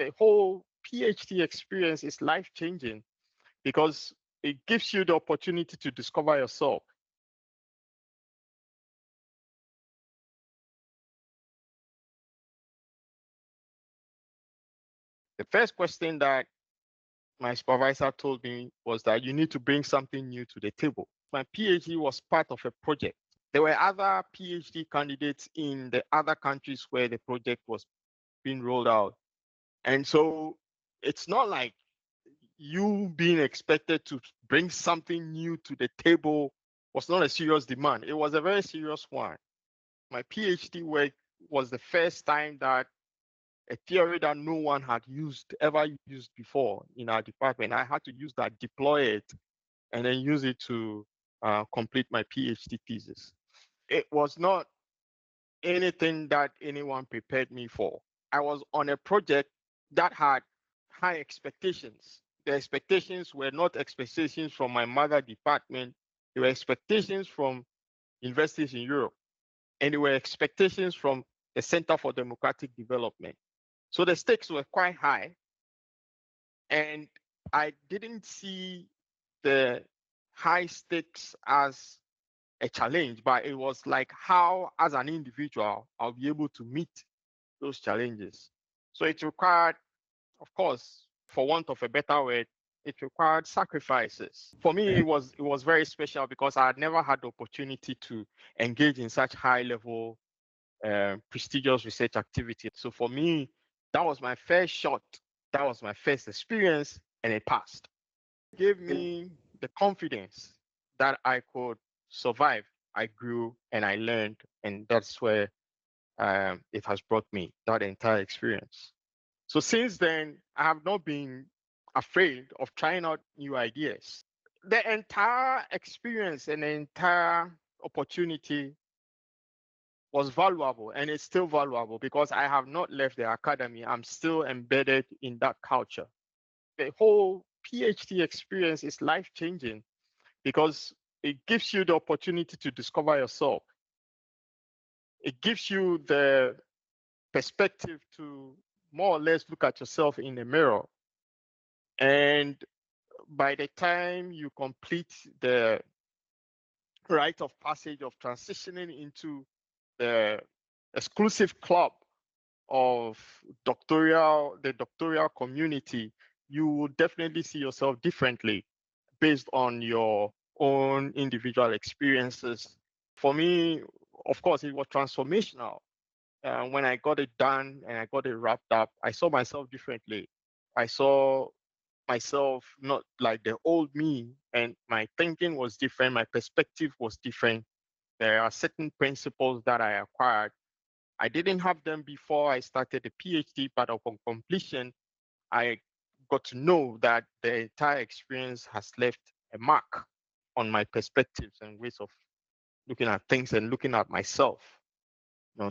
The whole PhD experience is life-changing because it gives you the opportunity to discover yourself. The first question that my supervisor told me was that you need to bring something new to the table. My PhD was part of a project. There were other PhD candidates in the other countries where the project was being rolled out. And so it's not like you being expected to bring something new to the table was not a serious demand. It was a very serious one. My PhD work was the first time that a theory that no one had ever used before in our department. I had to use that, deploy it, and then use it to complete my PhD thesis. It was not anything that anyone prepared me for. I was on a project that had high expectations. The expectations were not expectations from my mother department. They were expectations from universities in Europe. And they were expectations from the Center for Democratic Development. So the stakes were quite high. And I didn't see the high stakes as a challenge, but it was like how, as an individual, I'll be able to meet those challenges. So it required, of course, for want of a better word, it required sacrifices. For me, it was very special because I had never had the opportunity to engage in such high level, prestigious research activity. So for me, that was my first shot. That was my first experience, and it passed. It gave me the confidence that I could survive. I grew and I learned, and that's where it has brought me, that entire experience. So since then, I have not been afraid of trying out new ideas. The entire experience and the entire opportunity was valuable, and it's still valuable because I have not left the academy. I'm still embedded in that culture. The whole PhD experience is life-changing because it gives you the opportunity to discover yourself. It gives you the perspective to more or less look at yourself in the mirror. And by the time you complete the rite of passage of transitioning into the exclusive club of the doctoral community, you will definitely see yourself differently based on your own individual experiences. For me, of course, it was transformational. When I got it done and I got it wrapped up, I saw myself differently. I saw myself not like the old me, and my thinking was different, my perspective was different. There are certain principles that I acquired. I didn't have them before I started the PhD, but upon completion, I got to know that the entire experience has left a mark on my perspectives and ways of looking at things and looking at myself.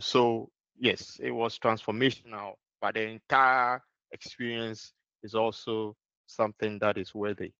So yes, it was transformational, but the entire experience is also something that is worthy.